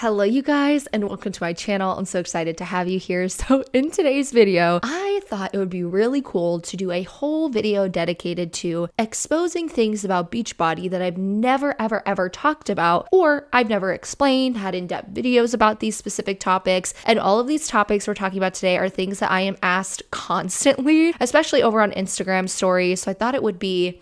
Hello you guys, and welcome to my channel. I'm so excited to have you here. So in today's video, I thought it would be really cool to do a whole video dedicated to exposing things about Beachbody that I've never ever talked about, or I've never explained, had in-depth videos about these specific topics. And all of these topics we're talking about today are things that I am asked constantly, especially over on Instagram stories. So I thought it would be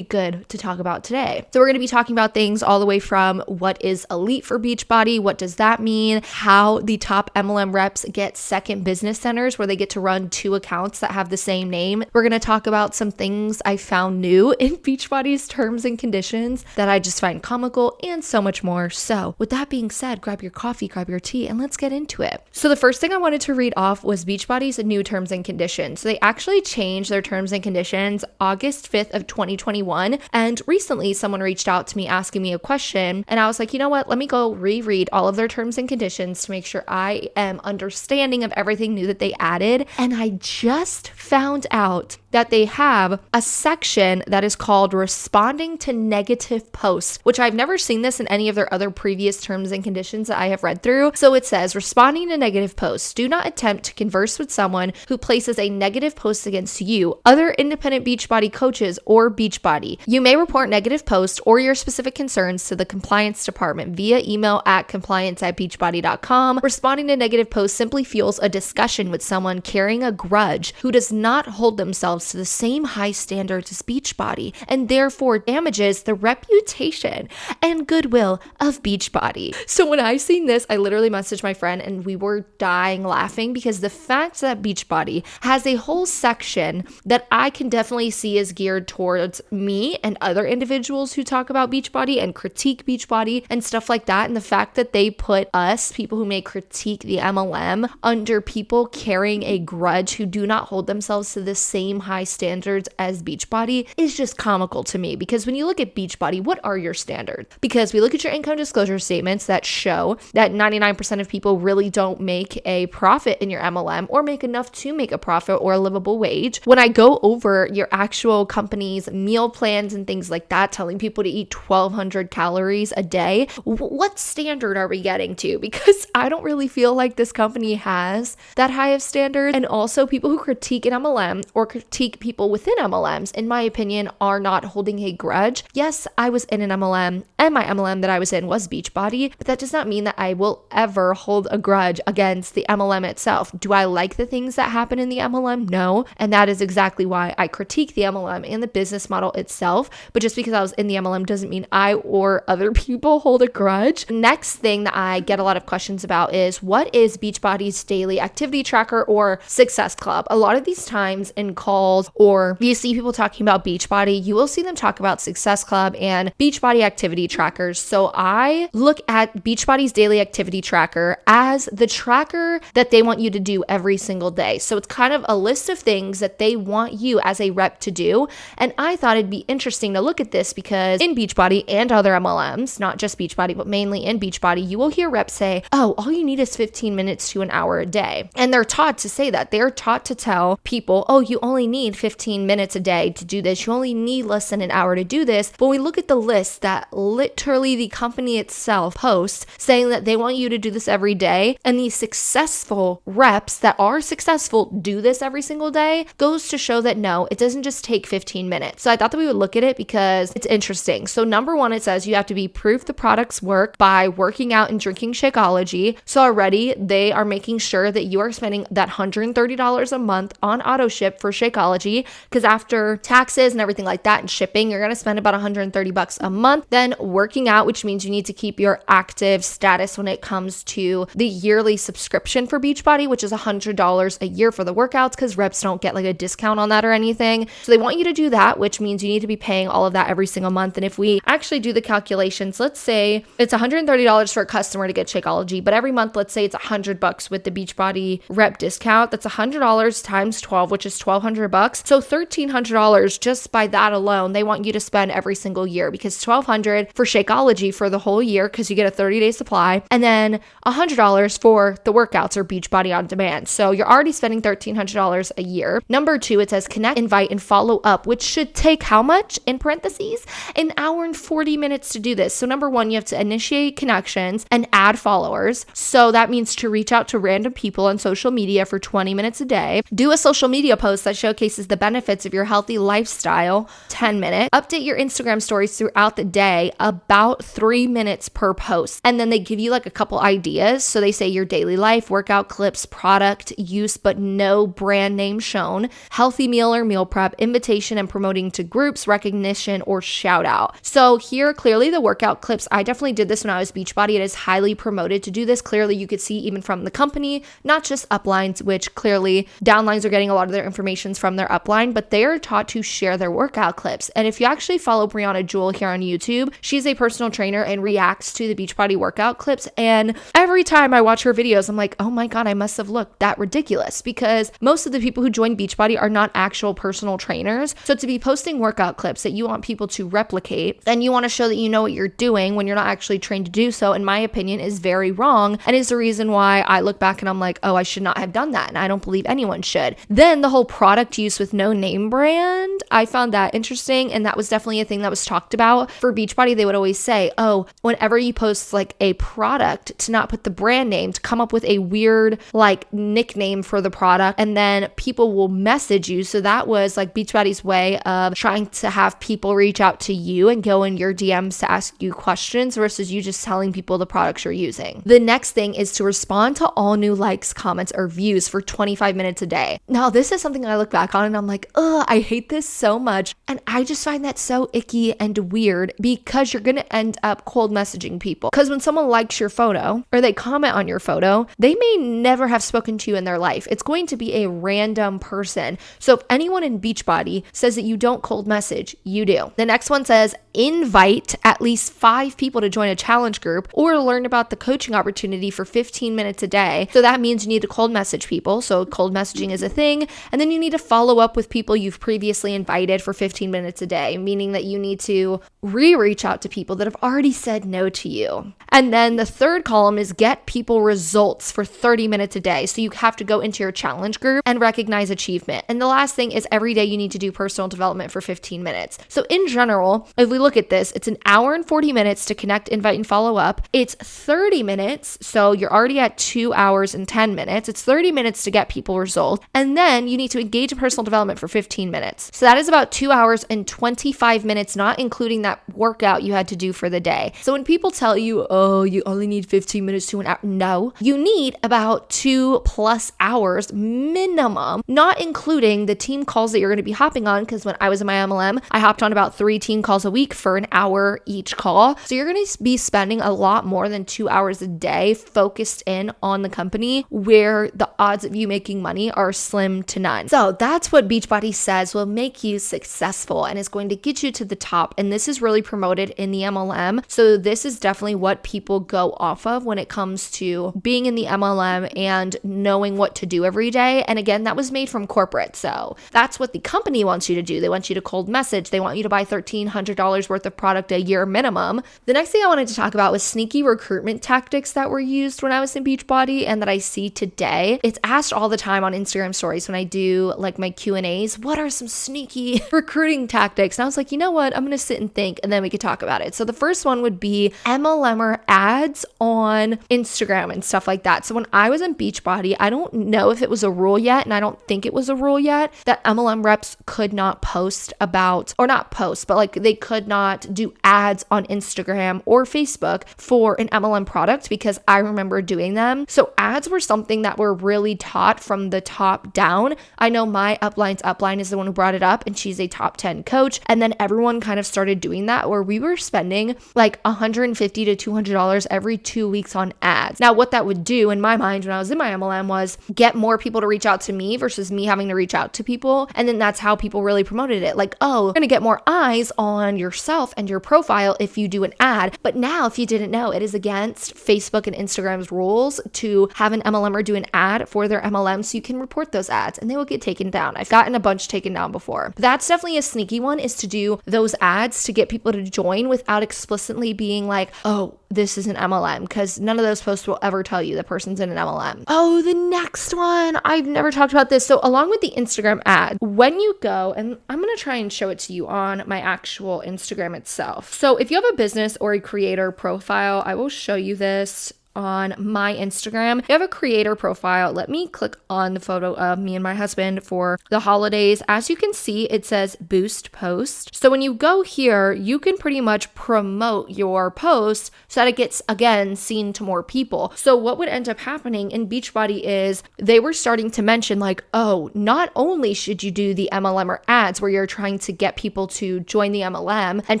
good to talk about today. So we're going to be talking about things all the way from what is elite for Beachbody, what does that mean? How the top MLM reps get second business centers where they get to run two accounts that have the same name. We're going to talk about some things I found new in Beachbody's terms and conditions that I just find comical, and so much more. So with that being said, grab your coffee, grab your tea, and let's get into it. So the first thing I wanted to read off was Beachbody's new terms and conditions. So they actually changed their terms and conditions August 5th of 2021. And recently someone reached out to me asking me a question, and I was like, you know what? Let me go reread all of their terms and conditions to make sure I am understanding of everything new that they added. And I just found out that they have a section that is called responding to negative posts, which I've never seen this in any of their other previous terms and conditions that I have read through. So it says, responding to negative posts. Do not attempt to converse with someone who places a negative post against you, other independent Beachbody coaches, or Beachbody. You may report negative posts or your specific concerns to the compliance department via email at compliance@beachbody.com. Responding to negative posts simply fuels a discussion with someone carrying a grudge who does not hold themselves to the same high standards as Beachbody, and therefore damages the reputation and goodwill of Beachbody. So when I seen this, I literally messaged my friend and we were dying laughing, because the fact that Beachbody has a whole section that I can definitely see is geared towards me and other individuals who talk about Beachbody and critique Beachbody and stuff like that, and the fact that they put us, people who may critique the MLM, under people carrying a grudge who do not hold themselves to the same high standards as Beachbody is just comical to me. Because when you look at Beachbody, what are your standards? Because we look at your income disclosure statements that show that 99% of people really don't make a profit in your MLM or make enough to make a profit or a livable wage. When I go over your actual company's meal plans and things like that, telling people to eat 1,200 calories a day, what standard are we getting to? Because I don't really feel like this company has that high of standard. And also, people who critique an MLM or critique people within MLMs, in my opinion, are not holding a grudge. Yes, I was in an MLM, and my MLM that I was in was Beachbody, but that does not mean that I will ever hold a grudge against the MLM itself. Do I like the things that happen in the MLM? No. And that is exactly why I critique the MLM and the business model itself. But just because I was in the MLM doesn't mean I or other people hold a grudge. Next thing that I get a lot of questions about is, what is Beachbody's daily activity tracker or Success Club? A lot of these times in calls, or you see people talking about Beachbody, you will see them talk about Success Club and Beachbody activity trackers. So I look at Beachbody's daily activity tracker as the tracker that they want you to do every single day. So it's kind of a list of things that they want you as a rep to do. And I thought it'd be interesting to look at this, because in Beachbody and other MLMs, not just Beachbody, but mainly in Beachbody, you will hear reps say, oh, all you need is 15 minutes to an hour a day. And they're taught to say that. They're taught to tell people, oh, you only need 15 minutes a day to do this. You only need less than an hour to do this. But when we look at the list that literally the company itself posts saying that they want you to do this every day, and these successful reps that are successful do this every single day, goes to show that no, it doesn't just take 15 minutes. So I thought that we would look at it because it's interesting. So number one, it says you have to be proof the products work by working out and drinking Shakeology. So already they are making sure that you are spending that $130 a month on auto ship for Shakeology, because after taxes and everything like that and shipping, you're going to spend about $130 a month. Then working out, which means you need to keep your active status when it comes to the yearly subscription for Beachbody, which is $100 a year for the workouts, because reps don't get like a discount on that or anything. So they want you to do that, which means you need to be paying all of that every single month. And if we actually do the calculations, let's say it's $130 for a customer to get Shakeology, but every month, let's say it's $100 with the Beachbody rep discount. That's $100 $100 times 12, which is $1,200. So $1,300 just by that alone, they want you to spend every single year, because $1,200 for Shakeology for the whole year, because you get a 30-day supply, and then $100 for the workouts or Beachbody on demand. So you're already spending $1,300 a year. Number 2, it says connect, invite, and follow up, which should take how much? In parentheses, an hour and 40 minutes to do this. So number 1, you have to initiate connections and add followers. So that means to reach out to random people on social media for 20 minutes a day. Do a social media post that showcases the benefits of your healthy lifestyle, 10 minutes. Update your Instagram stories throughout the day, about 3 minutes per post. And then they give you like a couple ideas. So they say your daily life, workout clips, product use, but no brand name shown, healthy meal or meal prep, invitation and promoting to groups, recognition, or shout out. So here, clearly the workout clips, I definitely did this when I was Beachbody. It is highly promoted to do this. Clearly you could see even from the company, not just uplines, which clearly downlines are getting a lot of their information from their upline, but they are taught to share their workout clips. And if you actually follow Brianna Jewell here on YouTube, she's a personal trainer and reacts to the Beachbody workout clips. And every time I watch her videos, I'm like, oh my God, I must have looked that ridiculous, because most of the people who join Beachbody are not actual personal trainers. So to be posting workout clips that you want people to replicate, then you want to show that you know what you're doing when you're not actually trained to do so, in my opinion, is very wrong, and is the reason why I look back and I'm like, oh, I should not have done that, and I don't believe anyone should. Then the whole product use with no name brand, I found that interesting, and that was definitely a thing that was talked about. For Beachbody, they would always say, oh, whenever you post like a product, to not put the brand name, to come up with a weird like nickname for the product, and then people will message you. So that was like Beachbody's way of trying to have people reach out to you and go in your DMs to ask you questions, versus you just telling people the products you're using. The next thing is to respond to all new likes, comments, or views for 25 minutes a day. Now, this is something I look back on and I'm like, ugh, I hate this so much. And I just find that so icky and weird, because you're going to end up cold messaging people. Because when someone likes your photo or they comment on your photo, they may never have spoken to you in their life. It's going to be a random person. So if anyone in Beachbody says that you don't cold message, you do. The next one says invite at least 5 people to join a challenge group or learn about the coaching opportunity for 15 minutes a day. So that means you need to cold message people. So cold messaging is a thing. And then you need to follow up with people you've previously invited for 15 minutes a day, meaning that you need to reach out to people that have already said no to you. And then the third column is get people results for 30 minutes a day. So you have to go into your challenge group and recognize achievement. And the last thing is every day you need to do personal development for 15 minutes. So in general, if we look at this, it's an hour and 40 minutes to connect, invite, and follow up. It's 30 minutes. So you're already at 2 hours and 10 minutes. It's 30 minutes to get people results. And then you need to engage in personal development for 15 minutes. So that is about 2 hours and 25 minutes, not including that workout you had to do for the day. So when people tell you, oh, you only need 15 minutes to an hour, no, you need about 2+ hours minimum, not including the team calls that you're going to be hopping on. Because when I was in my MLM, I hopped on about 3 team calls a week for an hour each call. So you're going to be spending a lot more than 2 hours a day focused in on the company, where the odds of you making money are slim to none. So that's what Beachbody says will make you successful and is going to get you to the top. And this is really promoted in the MLM. So this is definitely what people go off of when it comes to being in the MLM and knowing what to do every day. And again, that was made from corporate. So that's what the company wants you to do. They want you to cold message. They want you to buy $1,300 worth of product a year minimum. The next thing I wanted to talk about was sneaky recruitment tactics that were used when I was in Beachbody and that I see today. It's asked all the time on Instagram stories when I do like my Q&As, what are some sneaky recruiting tactics? And I was like, you know what? I'm going to sit and think and then we could talk about it. So the first one would be MLMer ads on Instagram and stuff like that. So when I was in Beachbody, I don't know if it was a rule yet, and I don't think it was a rule yet, that MLM reps could not post about, or not post, but like they could not do ads on Instagram or Facebook for an MLM product, because I remember doing them. So ads were something that were really taught from the top down. I know my upline's upline is the one who brought it up, and she's a top 10 coach. And then everyone kind of started doing that, where we were spending like $150 to $200 every 2 weeks on ads. Now, what that would do in my mind when I was in my MLM was get more people to reach out to me versus me having to reach out to people. And then that's how people really promoted it. Like, oh, you're going to get more eyes on yourself and your profile if you do an ad. But now, if you didn't know, it is against Facebook and Instagram's rules to have an MLMer do an ad for their MLM. So you can report those ads and they will get taken down. I've gotten a bunch taken down before. That's definitely a sneaky one, is to do those ads to get people to join without explicitly being like, oh, this is an MLM, because none of those posts will ever tell you the person's in an MLM. Oh, the next one, I've never talked about this. So along with the Instagram ad, when you go, and I'm going to try and show it to you on my actual Instagram itself. So if you have a business or a creator profile, I will show you this on my Instagram. If you have a creator profile, let me click on the photo of me and my husband for the holidays. As you can see, it says boost post. So when you go here, you can pretty much promote your post so that it gets, again, seen to more people. So what would end up happening in Beachbody is they were starting to mention like, oh, not only should you do the MLM or ads where you're trying to get people to join the MLM and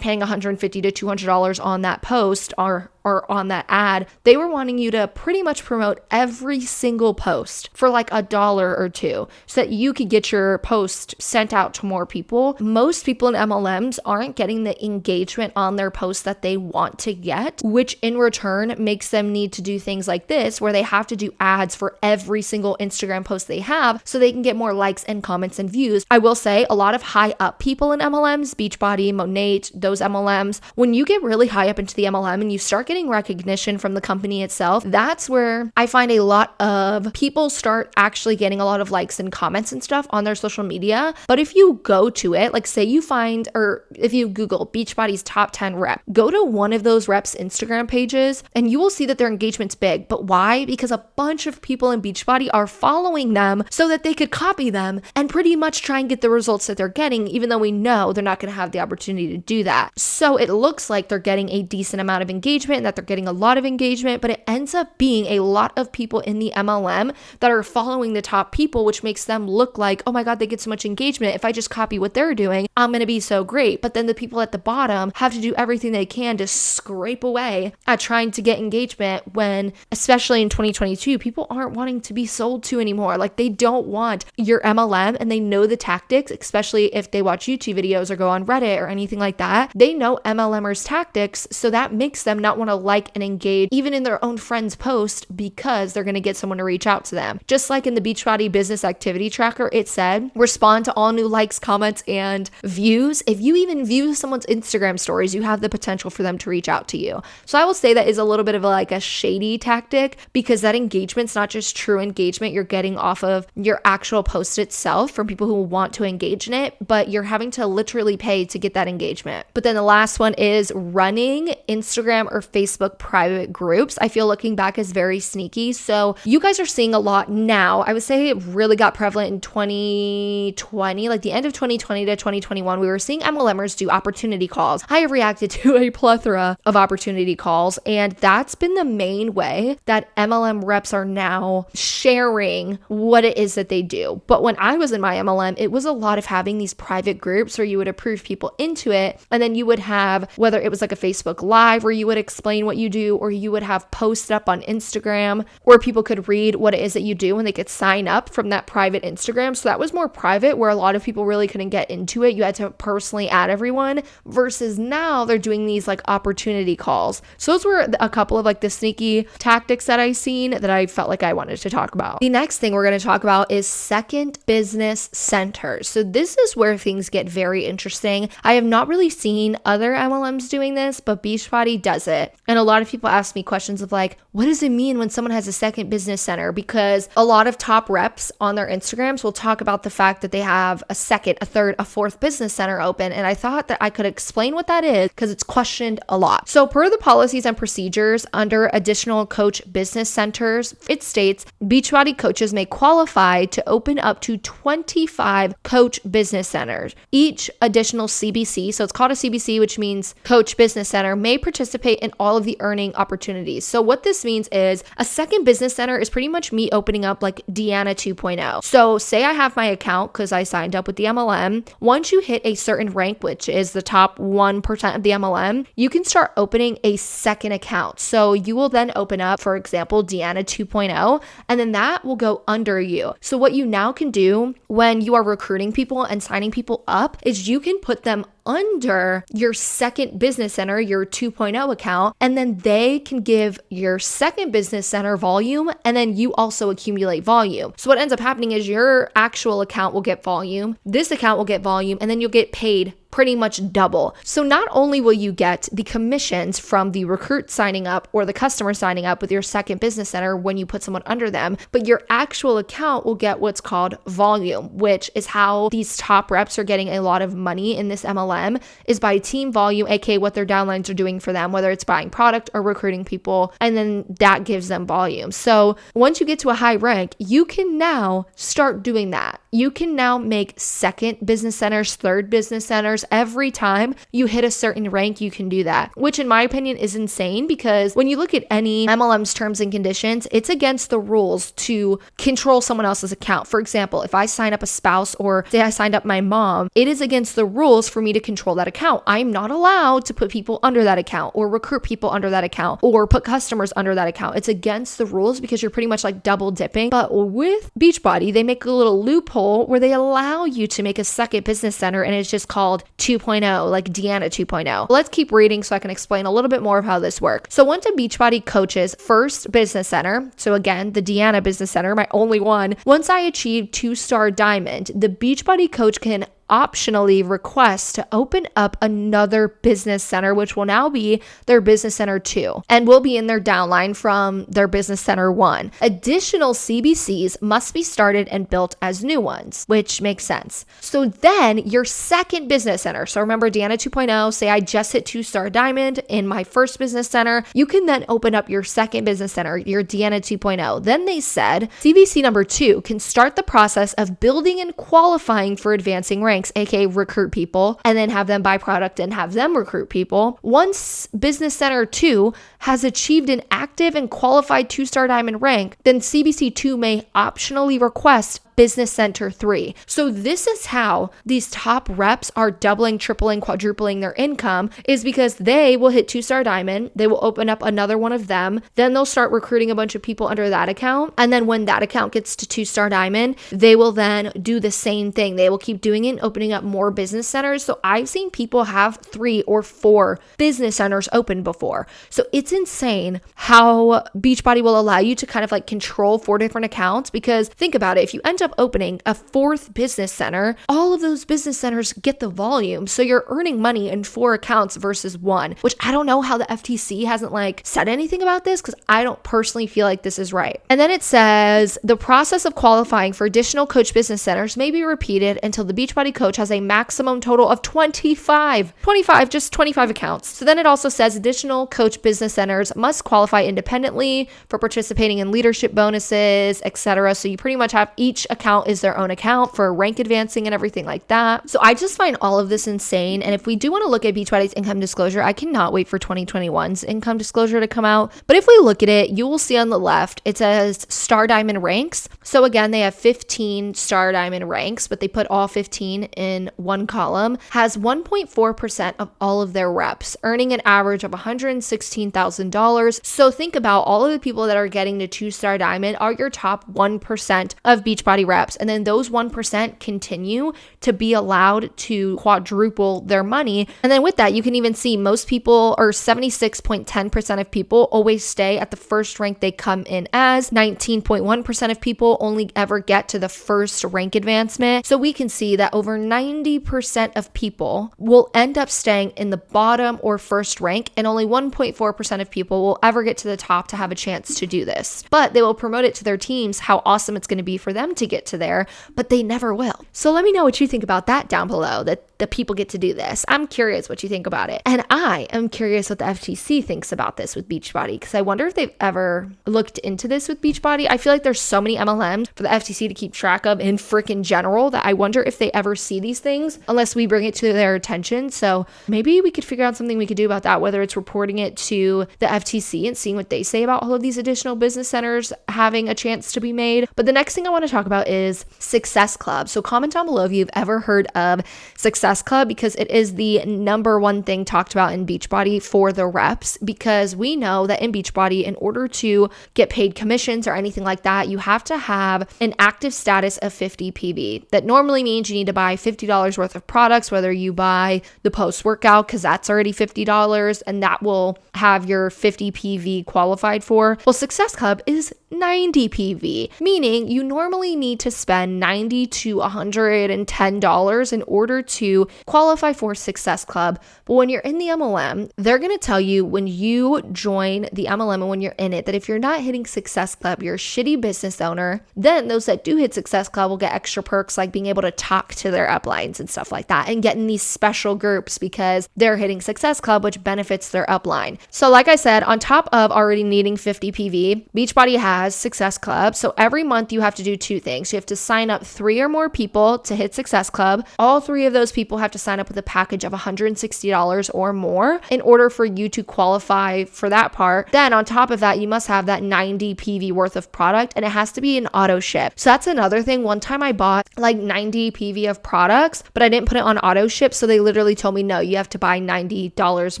paying $150 to $200 on that post or on that ad, they were wanting you to pretty much promote every single post for like $1 or $2 so that you could get your post sent out to more people. Most people in MLMs aren't getting the engagement on their posts that they want to get, which in return makes them need to do things like this, where they have to do ads for every single Instagram post they have so they can get more likes and comments and views. I will say a lot of high up people in MLMs, Beachbody, Monate, those MLMs, when you get really high up into the MLM and you start getting recognition from the company itself, that's where I find a lot of people start actually getting a lot of likes and comments and stuff on their social media. But if you go to it, like say you find, or if you Google Beachbody's top 10 rep, go to one of those reps' Instagram pages and you will see that their engagement's big. But why? Because a bunch of people in Beachbody are following them so that they could copy them and pretty much try and get the results that they're getting, even though we know they're not going to have the opportunity to do that. So it looks like they're getting a decent amount of engagement and that they're getting a lot of engagement, but it ends up being a lot of people in the MLM that are following the top people, which makes them look like, oh my God, they get so much engagement. If I just copy what they're doing, I'm going to be so great. But then the people at the bottom have to do everything they can to scrape away at trying to get engagement when, especially in 2022, people aren't wanting to be sold to anymore. Like they don't want your MLM and they know the tactics, especially if they watch YouTube videos or go on Reddit or anything like that. They know MLMers' tactics, so that makes them not want to like and engage even in their own friend's post because they're going to get someone to reach out to them. Just like in the Beachbody business activity tracker, it said respond to all new likes, comments, and views. If you even view someone's Instagram stories, you have the potential for them to reach out to you. So I will say that is a little bit of like a shady tactic, because that engagement's not just true engagement you're getting off of your actual post itself from people who want to engage in it, but you're having to literally pay to get that engagement. But then the last one is running Instagram or Facebook private groups. I feel looking back is very sneaky. So you guys are seeing a lot now. I would say it really got prevalent in 2020, like the end of 2020 to 2021. We were seeing MLMers do opportunity calls. I have reacted to a plethora of opportunity calls, and that's been the main way that MLM reps are now sharing what it is that they do. But when I was in my MLM, it was a lot of having these private groups where you would approve people into it, and then you would have, whether it was like a Facebook Live where you would explain what you do, or you would have posts up on Instagram where people could read what it is that you do and they could sign up from that private Instagram. So that was more private, where a lot of people really couldn't get into it. You had to personally add everyone, versus now they're doing these like opportunity calls. So those were a couple of like the sneaky tactics that I've seen that I felt like I wanted to talk about. The next thing we're going to talk about is second business centers. So this is where things get very interesting. I have not really seen other MLMs doing this, but Beachbody does it. And a lot of people ask me questions of like, what does it mean when someone has a second business center? Because a lot of top reps on their Instagrams will talk about the fact that they have a second, a third, a fourth business center open. And I thought that I could explain what that is because it's questioned a lot. So per the policies and procedures under additional coach business centers, it states Beachbody coaches may qualify to open up to 25 coach business centers. Each additional CBC, so it's called a CBC, which means coach business center, may participate in all of the earning opportunities. So what this means is a second business center is pretty much me opening up like Deanna 2.0. So say I have my account because I signed up with the MLM. Once you hit a certain rank, which is the top 1% of the MLM, you can start opening a second account. So you will then open up, for example, Deanna 2.0, and then that will go under you. So what you now can do when you are recruiting people and signing people up is you can put them under your second business center, your 2.0 account, and then they can give your second business center volume, and then you also accumulate volume. So what ends up happening is your actual account will get volume, this account will get volume, and then you'll get paid pretty much double. So not only will you get the commissions from the recruit signing up or the customer signing up with your second business center when you put someone under them, but your actual account will get what's called volume, which is how these top reps are getting a lot of money in this MLM, is by team volume, aka what their downlines are doing for them, whether it's buying product or recruiting people, and then that gives them volume. So once you get to a high rank, you can now start doing that. You can now make second business centers, third business centers. Every time you hit a certain rank, you can do that, which in my opinion is insane, because when you look at any MLM's terms and conditions, it's against the rules to control someone else's account. For example, if I sign up a spouse, or say I signed up my mom, it is against the rules for me to control that account. I'm not allowed to put people under that account or recruit people under that account or put customers under that account. It's against the rules because you're pretty much like double dipping. But with Beachbody, they make a little loophole where they allow you to make a second business center, and it's just called 2.0, like Deanna 2.0. Let's keep reading so I can explain a little bit more of how this works. So once a Beachbody coach's first business center, so again, the Deanna business center, my only one, once I achieve 2-star diamond, the Beachbody coach can optionally request to open up another business center, which will now be their business center 2 and will be in their downline from their business center 1. Additional CBCs must be started and built as new ones, which makes sense. So then your second business center, so remember Deanna 2.0, say I just hit 2-star diamond in my first business center, you can then open up your second business center, your Deanna 2.0. Then they said CBC number 2 can start the process of building and qualifying for advancing ranks, aka recruit people, and then have them buy product and have them recruit people. Once business center 2 has achieved an active and qualified 2-star diamond rank, then CBC 2 may optionally request business center 3. So this is how these top reps are doubling, tripling, quadrupling their income, is because they will hit 2-star diamond, they will open up another one of them, then they'll start recruiting a bunch of people under that account, and then when that account gets to 2-star diamond, they will then do the same thing. They will keep doing it, opening up more business centers. So I've seen people have 3 or 4 business centers open before. So it's insane how Beachbody will allow you to kind of like control 4 different accounts, because think about it, if you end up opening a 4th business center, all of those business centers get the volume. So you're earning money in 4 accounts versus 1, which I don't know how the FTC hasn't like said anything about this, because I don't personally feel like this is right. And then it says the process of qualifying for additional coach business centers may be repeated until the Beachbody coach has a maximum total of 25 accounts. So then it also says additional coach business centers must qualify independently for participating in leadership bonuses, etc. So you pretty much have each account is their own account for rank advancing and everything like that. So I just find all of this insane. And if we do want to look at Beachbody's income disclosure, I cannot wait for 2021's income disclosure to come out. But if we look at it, you will see on the left, it says star diamond ranks. So again, they have 15 star diamond ranks, but they put all 15 in one column, has 1.4% of all of their reps, earning an average of $116,000. So think about all of the people that are getting to 2-star diamond are your top 1% of Beachbody reps. And then those 1% continue to be allowed to quadruple their money. And then with that, you can even see most people, or 76.10% of people, always stay at the first rank they come in as. 19.1% of people only ever get to the first rank advancement. So we can see that over 90% of people will end up staying in the bottom or first rank, and only 1.4% of people will ever get to the top to have a chance to do this. But they will promote it to their teams, how awesome it's going to be for them to get to there, but they never will. So let me know what you think about that down below, that the people get to do this. I'm curious what you think about it. And I am curious what the FTC thinks about this with Beachbody, because I wonder if they've ever looked into this with Beachbody. I feel like there's so many MLMs for the FTC to keep track of in freaking general that I wonder if they ever see these things unless we bring it to their attention. So maybe we could figure out something we could do about that, whether it's reporting it to the FTC and seeing what they say about all of these additional business centers having a chance to be made. But the next thing I want to talk about is Success Club. So comment down below if you've ever heard of Success Success Club because it is the number one thing talked about in Beachbody for the reps, because we know that in Beachbody, in order to get paid commissions or anything like that, you have to have an active status of 50 PV. That normally means you need to buy $50 worth of products, whether you buy the post-workout, because that's already $50, and that will have your 50 PV qualified for. Well, Success Club is 90 PV, meaning you normally need to spend $90 to $110 in order to qualify for Success Club. But when you're in the MLM, they're going to tell you when you join the MLM and when you're in it, that if you're not hitting Success Club, you're a shitty business owner. Then those that do hit Success Club will get extra perks like being able to talk to their uplines and stuff like that, and get in these special groups because they're hitting Success Club, which benefits their upline. So like I said, on top of already needing 50 PV, Beachbody has Success Club. So every month you have to do two things. You have to sign up 3 or more people to hit Success Club. All 3 of those people have to sign up with a package of $160 or more in order for you to qualify for that part. Then on top of that, you must have that 90 PV worth of product, and it has to be an auto ship. So that's another thing. One time I bought like 90 PV of products, but I didn't put it on auto ship. So they literally told me, no, you have to buy $90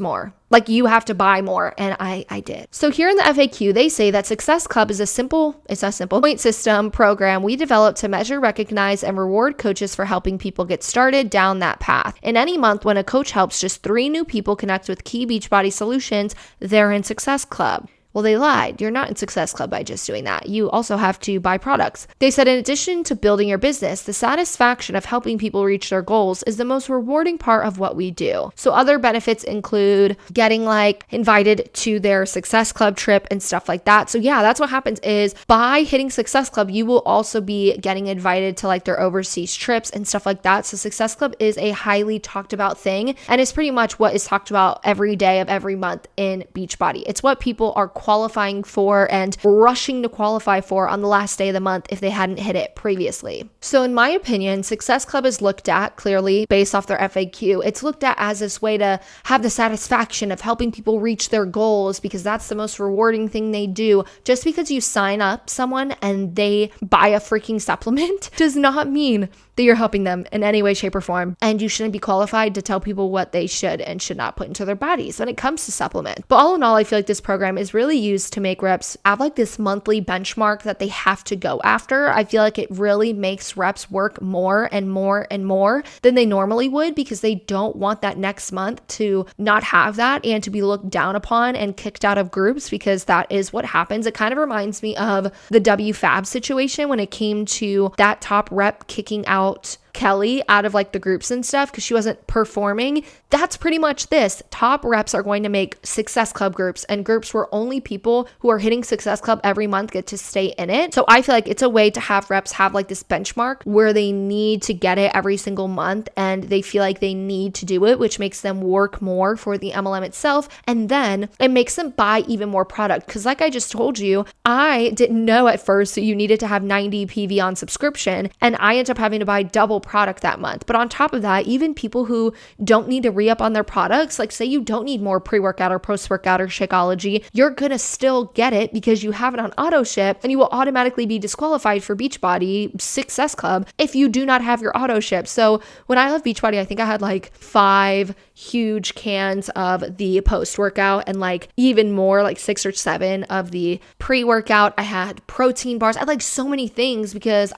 more. Like, you have to buy more, and I did. So here in the FAQ, they say that Success Club is a simple point system program we developed to measure, recognize, and reward coaches for helping people get started down that path. In any month, when a coach helps just 3 new people connect with key Beachbody solutions, they're in Success Club. Well, they lied. You're not in Success Club by just doing that. You also have to buy products. They said, in addition to building your business, the satisfaction of helping people reach their goals is the most rewarding part of what we do. So other benefits include getting like invited to their Success Club trip and stuff like that. So yeah, that's what happens is by hitting Success Club, you will also be getting invited to like their overseas trips and stuff like that. So Success Club is a highly talked about thing, and it's pretty much what is talked about every day of every month in Beachbody. It's what people are qualifying for and rushing to qualify for on the last day of the month if they hadn't hit it previously. So in my opinion, Success Club is looked at clearly based off their FAQ. It's looked at as this way to have the satisfaction of helping people reach their goals, because that's the most rewarding thing they do. Just because you sign up someone and they buy a freaking supplement does not mean that you're helping them in any way, shape, or form. And you shouldn't be qualified to tell people what they should and should not put into their bodies when it comes to supplement. But all in all, I feel like this program is really used to make reps have like this monthly benchmark that they have to go after. I feel like it really makes reps work more and more and more than they normally would, because they don't want that next month to not have that and to be looked down upon and kicked out of groups, because that is what happens. It kind of reminds me of the WFAB situation when it came to that top rep kicking out Kelly out of like the groups and stuff because she wasn't performing. That's pretty much this. Top reps are going to make Success Club groups, and groups where only people who are hitting Success Club every month get to stay in it. So I feel like it's a way to have reps have like this benchmark where they need to get it every single month, and they feel like they need to do it, which makes them work more for the MLM itself. And then it makes them buy even more product. Because like I just told you, I didn't know at first that you needed to have 90 PV on subscription, and I ended up having to buy double product that month. But on top of that, even people who don't need to re-up on their products, like say you don't need more pre-workout or post-workout or Shakeology, you're gonna still get it because you have it on auto ship, and you will automatically be disqualified for Beachbody Success Club if you do not have your auto ship. So when I left Beachbody, I think I had like 5 huge cans of the post-workout and like even more, like 6 or 7 of the pre-workout. I had protein bars. I had like so many things because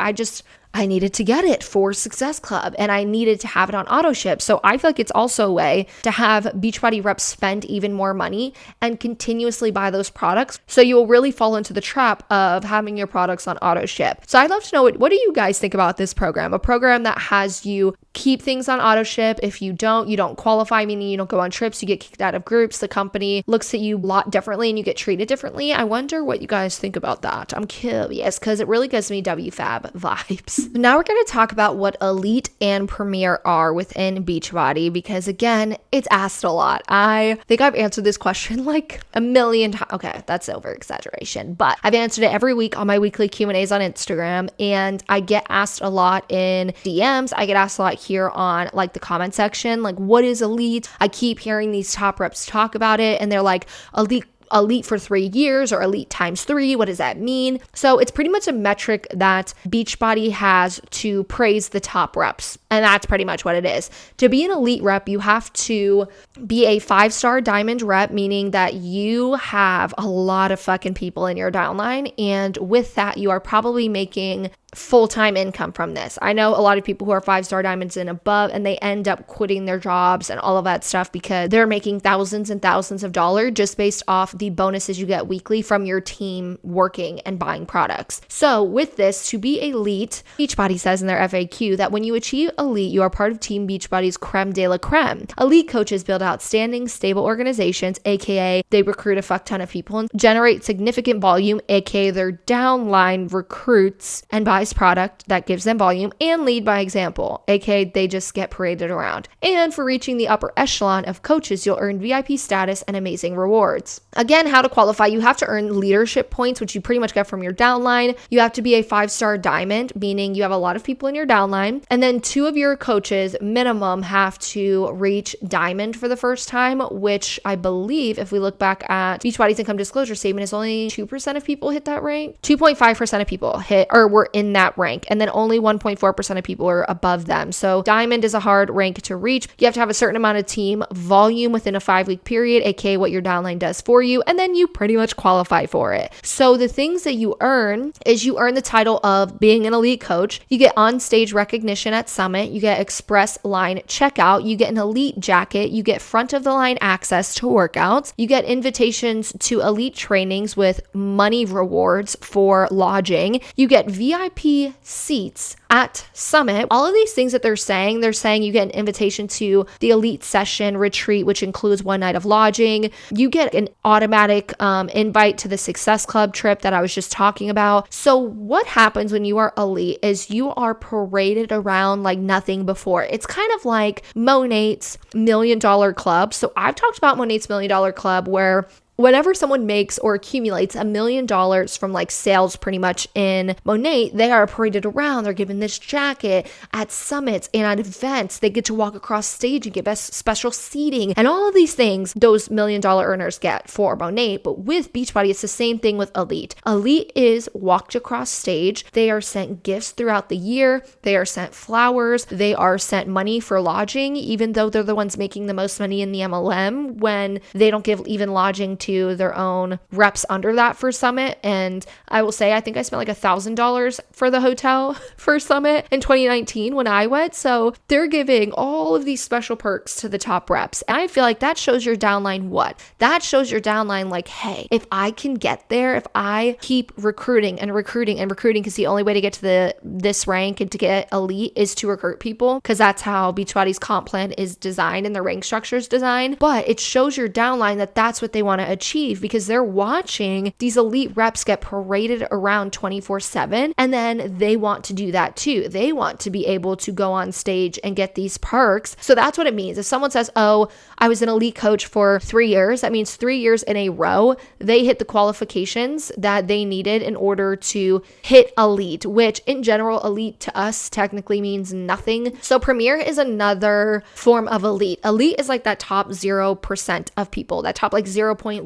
I needed to get it for Success Club, and I needed to have it on auto ship. So I feel like it's also a way to have Beachbody reps spend even more money and continuously buy those products. So you will really fall into the trap of having your products on auto ship. So I'd love to know, what do you guys think about this program? A program that has you keep things on auto ship. If you don't qualify, meaning you don't go on trips, you get kicked out of groups. The company looks at you a lot differently and you get treated differently. I wonder what you guys think about that. I'm curious because it really gives me WFAB vibes. Now we're going to talk about what Elite and Premier are within Beachbody, because again, it's asked a lot. I think I've answered this question like a million times. Okay, that's over exaggeration, but I've answered it every week on my weekly Q&As on Instagram, and I get asked a lot in DMs. I get asked a lot here on like the comment section, like what is Elite? I keep hearing these top reps talk about it, and they're like, Elite elite for 3 years or elite times 3. What does that mean? So it's pretty much a metric that Beachbody has to praise the top reps. And that's pretty much what it is. To be an elite rep, you have to be a 5-star diamond rep, meaning that you have a lot of fucking people in your downline. And with that, you are probably making full-time income from this. I know a lot of people who are 5-star diamonds and above, and they end up quitting their jobs and all of that stuff because they're making thousands and thousands of dollars just based off the bonuses you get weekly from your team working and buying products. So with this, to be elite, Beachbody says in their FAQ that when you achieve elite, you are part of Team Beachbody's creme de la creme. Elite coaches build outstanding, stable organizations, aka they recruit a fuck ton of people and generate significant volume, aka their downline recruits and buys product that gives them volume, and lead by example, aka they just get paraded around. And for reaching the upper echelon of coaches, you'll earn VIP status and amazing rewards. Again, how to qualify: you have to earn leadership points, which you pretty much get from your downline. You have to be a 5-star diamond, meaning you have a lot of people in your downline, and then 2 of your coaches minimum have to reach diamond for the first time, which I believe, if we look back at Beachbody's income disclosure statement, is only 2% of people hit that rank. 2.5% of people hit or were in that rank, and then only 1.4% of people are above them. So diamond is a hard rank to reach. You have to have a certain amount of team volume within a 5-week period, aka what your downline does for you, and then you pretty much qualify for it. So the things that you earn is you earn the title of being an elite coach, you get on-stage recognition at Summit, you get express line checkout, you get an elite jacket, you get front of the line access to workouts, you get invitations to elite trainings with money rewards for lodging, you get VIP seats at Summit. All of these things that they're saying you get an invitation to the elite session retreat, which includes 1 night of lodging. You get an automatic invite to the Success Club trip that I was just talking about. So what happens when you are elite is you are paraded around like nothing before. It's kind of like Monat's $1 Million Club. So I've talked about Monat's $1 Million Club, where whenever someone makes or accumulates $1 million from like sales pretty much in Monat, they are paraded around. They're given this jacket at summits and at events. They get to walk across stage and get special seating and all of these things those $1 million earners get for Monat. But with Beachbody, it's the same thing with Elite. Elite is walked across stage. They are sent gifts throughout the year. They are sent flowers. They are sent money for lodging, even though they're the ones making the most money in the MLM, when they don't give even lodging to their own reps under that for Summit. And I will say, I think I spent like $1,000 for the hotel for Summit in 2019 when I went. So they're giving all of these special perks to the top reps. And I feel like that shows your downline what? That shows your downline like, hey, if I can get there, if I keep recruiting and recruiting and recruiting, because the only way to get to this rank and to get elite is to recruit people, because that's how Beachbody's comp plan is designed and the rank structure is designed. But it shows your downline that that's what they want to achieve, because they're watching these elite reps get paraded around 24/7, and then they want to do that too. They want to be able to go on stage and get these perks. So that's what it means. If someone says, oh, I was an elite coach for 3 years, that means 3 years in a row they hit the qualifications that they needed in order to hit elite, which in general, elite to us technically means nothing. So premier is another form of elite. Elite is like that top 0% of people, that top like 0.1.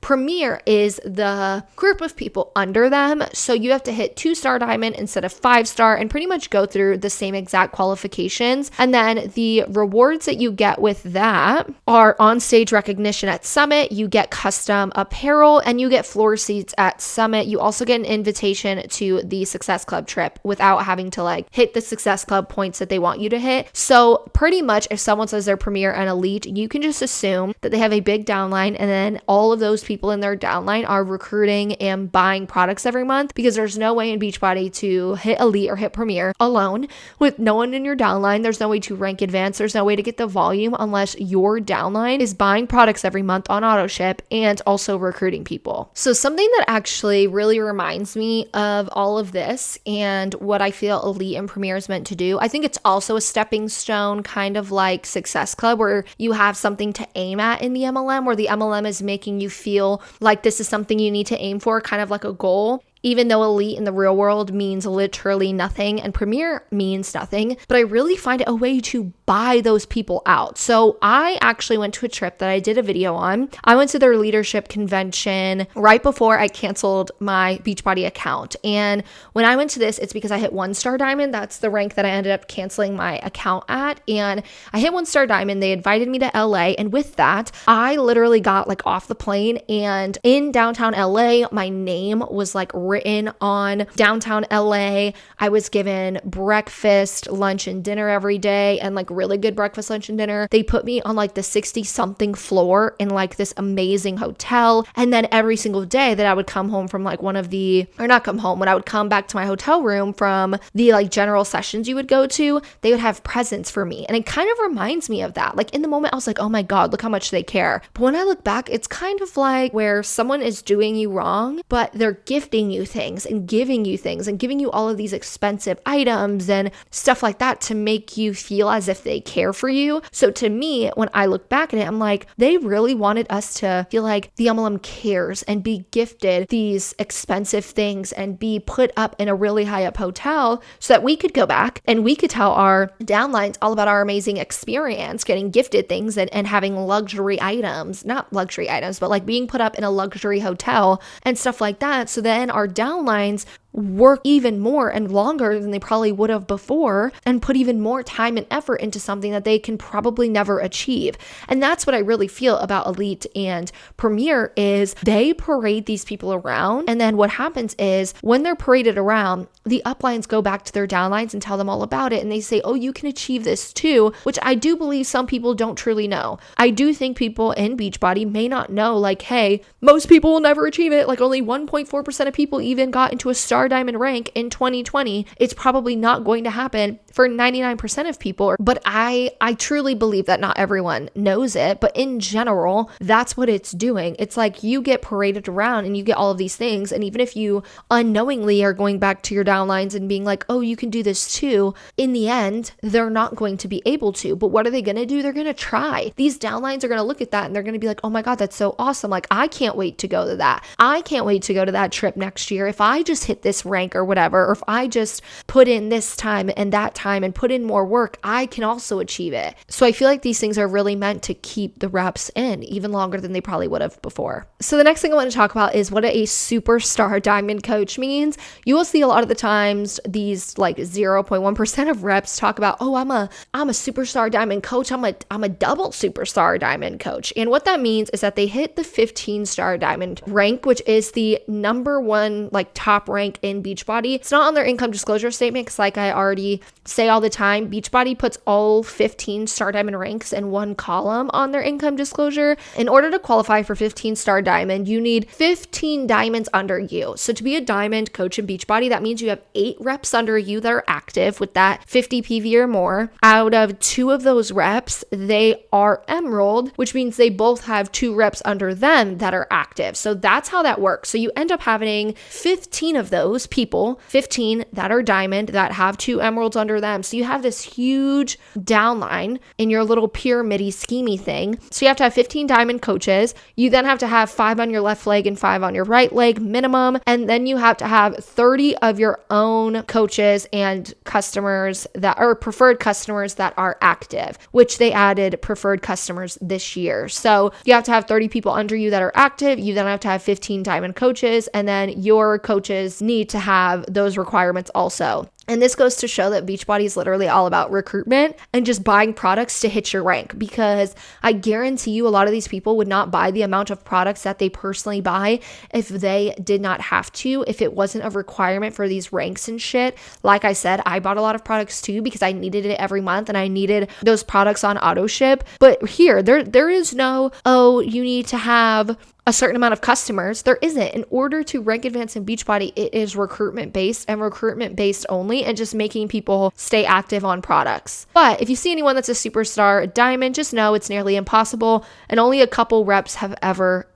Premier is the group of people under them. So you have to hit 2-star diamond instead of 5-star and pretty much go through the same exact qualifications. And then the rewards that you get with that are on-stage recognition at Summit. You get custom apparel and you get floor seats at Summit. You also get an invitation to the Success Club trip without having to like hit the Success Club points that they want you to hit. So pretty much if someone says they're premier and elite, you can just assume that they have a big downline, and then all of those people in their downline are recruiting and buying products every month, because there's no way in Beachbody to hit elite or hit premier alone with no one in your downline. There's no way to rank advanced. There's no way to get the volume unless your downline is buying products every month on auto ship and also recruiting people. So something that actually really reminds me of all of this and what I feel elite and premier is meant to do, I think it's also a stepping stone, kind of like Success Club, where you have something to aim at in the MLM, where the MLM is making you feel like this is something you need to aim for, kind of like a goal. Even though elite in the real world means literally nothing and premier means nothing, but I really find it a way to buy those people out. So I actually went to a trip that I did a video on. I went to their leadership convention right before I canceled my Beachbody account. And when I went to this, it's because I hit 1-star diamond. That's the rank that I ended up canceling my account at. And I hit 1-star diamond. They invited me to LA. And with that, I literally got like off the plane, and in downtown LA, my name was like written on downtown LA. I was given breakfast, lunch, and dinner every day, and like really good breakfast, lunch, and dinner. They put me on like the 60 something floor in like this amazing hotel. And then every single day that I would come home from like when I would come back to my hotel room from the like general sessions you would go to, they would have presents for me. And it kind of reminds me of that. Like in the moment, I was like, oh my God, look how much they care. But when I look back, it's kind of like where someone is doing you wrong, but they're gifting you things and giving you things and giving you all of these expensive items and stuff like that to make you feel as if they care for you. So to me, when I look back at it, I'm like, they really wanted us to feel like the MLM cares and be gifted these expensive things and be put up in a really high up hotel so that we could go back and we could tell our downlines all about our amazing experience getting gifted things and having luxury items, not luxury items, but like being put up in a luxury hotel and stuff like that. So then our downlines work even more and longer than they probably would have before and put even more time and effort into something that they can probably never achieve. And that's what I really feel about Elite and Premier is they parade these people around. And then what happens is when they're paraded around, the uplines go back to their downlines and tell them all about it. And they say, oh, you can achieve this too, which I do believe some people don't truly know. I do think people in Beachbody may not know, like, hey, most people will never achieve it. Like only 1.4% of people even got into a star diamond rank in 2020. It's probably not going to happen for 99% of people. But I truly believe that not everyone knows it. But in general, that's what it's doing. It's like you get paraded around and you get all of these things. And even if you unknowingly are going back to your downlines and being like, oh, you can do this too, in the end, they're not going to be able to. But what are they going to do? They're going to try. These downlines are going to look at that and they're going to be like, oh my God, that's so awesome. Like, I can't wait to go to that. I can't wait to go to that trip next year. If I just hit this rank or whatever, or if I just put in this time and that time and put in more work, I can also achieve it. So I feel like these things are really meant to keep the reps in even longer than they probably would have before. So the next thing I want to talk about is what a superstar diamond coach means. You will see a lot of the times these like 0.1% of reps talk about, oh, I'm a superstar diamond coach. I'm a double superstar diamond coach. And what that means is that they hit the 15-star diamond rank, which is the number one like top rank in Beachbody. It's not on their income disclosure statement because like I already say all the time, Beachbody puts all 15 star diamond ranks in one column on their income disclosure. In order to qualify for 15-star diamond, you need 15 diamonds under you. So to be a diamond coach in Beachbody, that means you have 8 reps under you that are active with that 50 PV or more. Out of 2 of those reps, they are emerald, which means they both have 2 reps under them that are active. So that's how that works. So you end up having 15 of those people, 15 that are diamond that have 2 emeralds under them. So you have this huge downline in your little pyramid-y schemey thing. So you have to have 15 diamond coaches. You then have to have 5 on your left leg and 5 on your right leg minimum. And then you have to have 30 of your own coaches and customers that are preferred customers that are active, which they added preferred customers this year. So you have to have 30 people under you that are active. You then have to have 15 diamond coaches, and then your coaches need to have those requirements also. And this goes to show that Beachbody is literally all about recruitment and just buying products to hit your rank, because I guarantee you a lot of these people would not buy the amount of products that they personally buy if they did not have to, if it wasn't a requirement for these ranks and shit. Like I said, I bought a lot of products too because I needed it every month and I needed those products on auto ship. But here, there is no, oh, you need to have a certain amount of customers. There isn't. In order to rank advance in Beachbody, it is recruitment based and recruitment based only, and just making people stay active on products. But if you see anyone that's a superstar diamond, just know it's nearly impossible, and only a couple reps have ever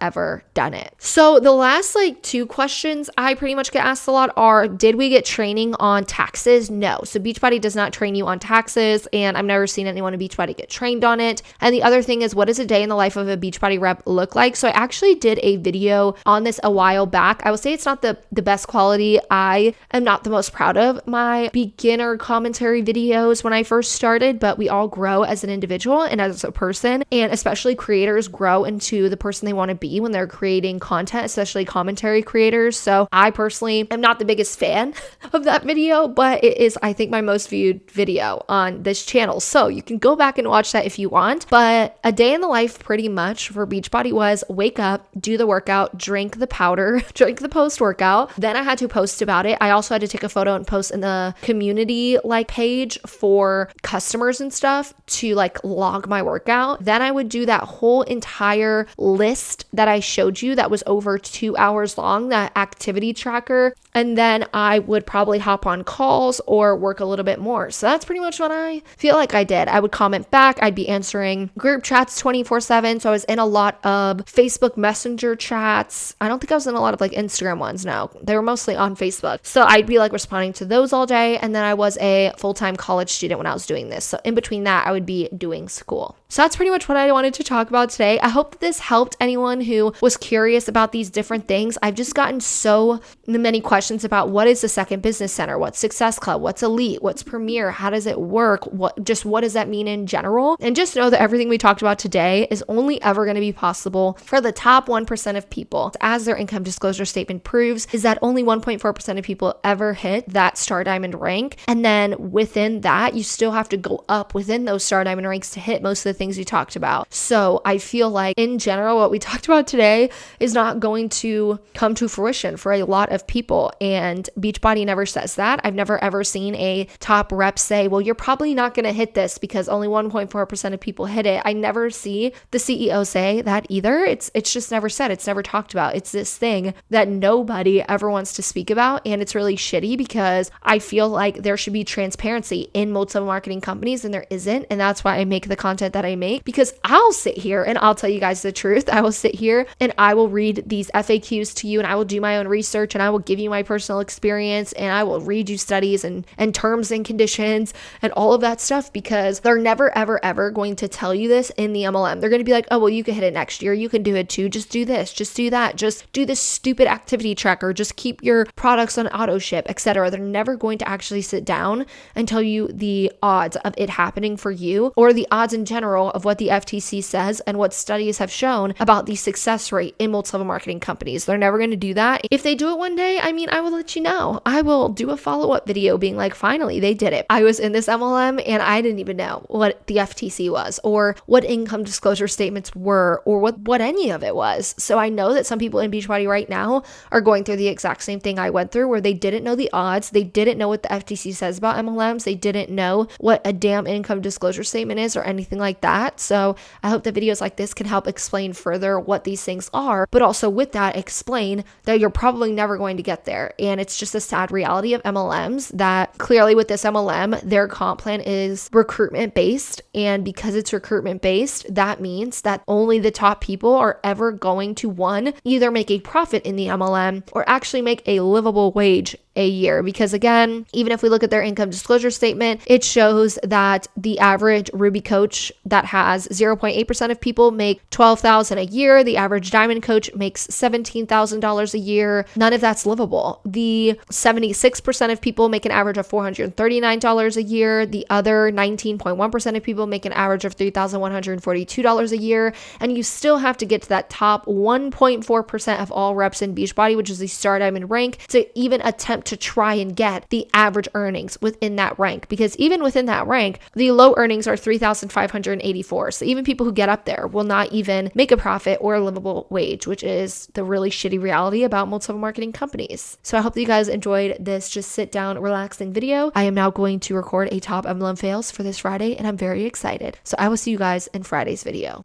done it. So the last 2 questions I pretty much get asked a lot are, did we get training on taxes? No. So Beachbody does not train you on taxes, and I've never seen anyone in Beachbody get trained on it. And the other thing is, what does a day in the life of a Beachbody rep look like? So I actually actually did a video on this a while back. I will say it's not the best quality. I am not the most proud of my beginner commentary videos when I first started, but we all grow as an individual and as a person, and especially creators grow into the person they want to be when they're creating content, especially commentary creators. So I personally am not the biggest fan of that video, but it is, I think, my most viewed video on this channel. So you can go back and watch that if you want. But a day in the life pretty much for Beachbody was wake up, do the workout, drink the powder, drink the post-workout. Then I had to post about it. I also had to take a photo and post in the community page for customers and stuff to log my workout. Then I would do that whole entire list that I showed you that was over 2 hours long, that activity tracker. And then I would probably hop on calls or work a little bit more. So that's pretty much what I feel like I did. I would comment back. I'd be answering group chats 24/7. So I was in a lot of Facebook Messenger chats. I don't think I was in a lot of Instagram ones. No, they were mostly on Facebook. So I'd be responding to those all day. And then I was a full-time college student when I was doing this. So in between that, I would be doing school. So that's pretty much what I wanted to talk about today. I hope that this helped anyone who was curious about these different things. I've just gotten so many questions about what is the second business center, what's Success Club, what's Elite, what's Premier, how does it work, what does that mean in general? And just know that everything we talked about today is only ever going to be possible for the top 1% of people. As their income disclosure statement proves, is that only 1.4% of people ever hit that Star Diamond rank. And then within that, you still have to go up within those Star Diamond ranks to hit most of the things we talked about. So I feel like in general, what we talked about today is not going to come to fruition for a lot of people. And Beachbody never says that. I've never ever seen a top rep say, well, you're probably not going to hit this because only 1.4% of people hit it. I never see the CEO say that either. It's just never said. It's never talked about. It's this thing that nobody ever wants to speak about. And it's really shitty because I feel like there should be transparency in multi-level marketing companies, and there isn't. And that's why I make the content that I make, because I'll sit here and I'll tell you guys the truth. I will sit here and I will read these FAQs to you, and I will do my own research, and I will give you my personal experience, and I will read you studies and terms and conditions and all of that stuff, because they're never, ever, ever going to tell you this in the MLM. They're going to be like, oh, well, you can hit it next year. You can do it too. Just do this. Just do that. Just do this stupid activity tracker. Just keep your products on auto ship, etc. They're never going to actually sit down and tell you the odds of it happening for you, or the odds in general of what the FTC says and what studies have shown about the success rate in multi-level marketing companies. They're never going to do that. If they do it one day, I will let you know. I will do a follow-up video being like, finally, they did it. I was in this MLM and I didn't even know what the FTC was, or what income disclosure statements were, or what any of it was. So I know that some people in Beachbody right now are going through the exact same thing I went through, where they didn't know the odds. They didn't know what the FTC says about MLMs. They didn't know what a damn income disclosure statement is or anything like that. So I hope that videos like this can help explain further what these things are, but also with that, explain that you're probably never going to get there. And it's just a sad reality of MLMs that clearly with this MLM, their comp plan is recruitment based. And because it's recruitment based, that means that only the top people are ever going to, one, either make a profit in the MLM or actually make a livable wage a year. Because again, even if we look at their income disclosure statement, it shows that the average Ruby coach that has 0.8% of people make $12,000 a year. The average diamond coach makes $17,000 a year. None of that's livable. The 76% of people make an average of $439 a year. The other 19.1% of people make an average of $3,142 a year. And you still have to get to that top 1.4% of all reps in Beachbody, which is the Star Diamond rank, to even attempt to try and get the average earnings within that rank. Because even within that rank, the low earnings are $3,584. So even people who get up there will not even make a profit or a livable wage, which is the really shitty reality about multi-level marketing companies. So I hope that you guys enjoyed this just sit down, relaxing video. I am now going to record a top MLM fails for this Friday, and I'm very excited. So I will see you guys in Friday's video.